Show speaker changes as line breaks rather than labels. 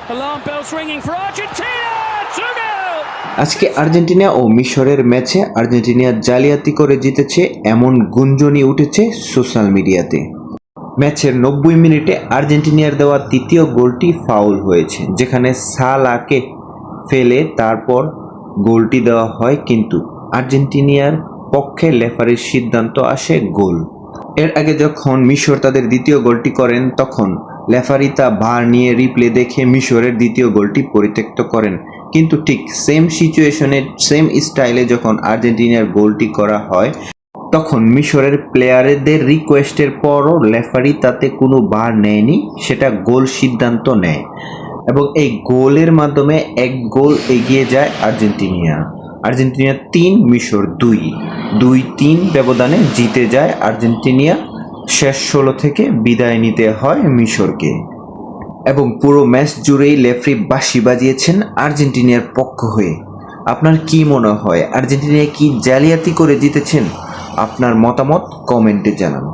Alarm bells ringing for Argentina! 2-0!
আজকে Argentina ও মিশরের ম্যাচে আর্জেন্টিনা জালিয়াতি করে জিতেছে এমন গুঞ্জনই উঠেছে সোশ্যাল মিডিয়াতে। ম্যাচের ৯০ মিনিটে আর্জেন্টিনার দেওয়া তৃতীয় গোলটি ফাউল হয়েছে, যেখানে সালাকে ফেলে তারপর গোলটি দেওয়া হয়, কিন্তু আর্জেন্টিনার পক্ষে রেফারির সিদ্ধান্ত আসে গোল। এর আগে যখন মিশর তাদের দ্বিতীয় গোলটি করেন, তখন রেফারি তা ভার নিয়ে রিপ্লে দেখে মিশরের দ্বিতীয় গোলটি পরিত্যক্ত করেন, কিন্তু ঠিক সেম সিচুয়েশনে সেম স্টাইলে যখন আর্জেন্টিনার গোলটি করা হয়, তখন মিশরের প্লেয়ারদের রিকোয়েস্টের পরও রেফারি তাতে কোনো ভার নেয়নি, সেটা গোল সিদ্ধান্ত নেয় এবং এই গোলের মাধ্যমে এক গোল এগিয়ে যায় আর্জেন্টিনা। ৩, মিশর ২-৩ ব্যবধানে জিতে যায় আর্জেন্টিনা। শেষ ১৬ থেকে বিদায় নিতে হয় মিশরকে এবং পুরো ম্যাচ জুড়েই রেফারি বাঁশি বাজিয়েছেন আর্জেন্টিনার পক্ষ হয়ে। আপনার কি মনে হয়, আর্জেন্টিনা কি জালিয়াতি করে জিতেছেন? আপনার মতামত কমেন্টে জানান।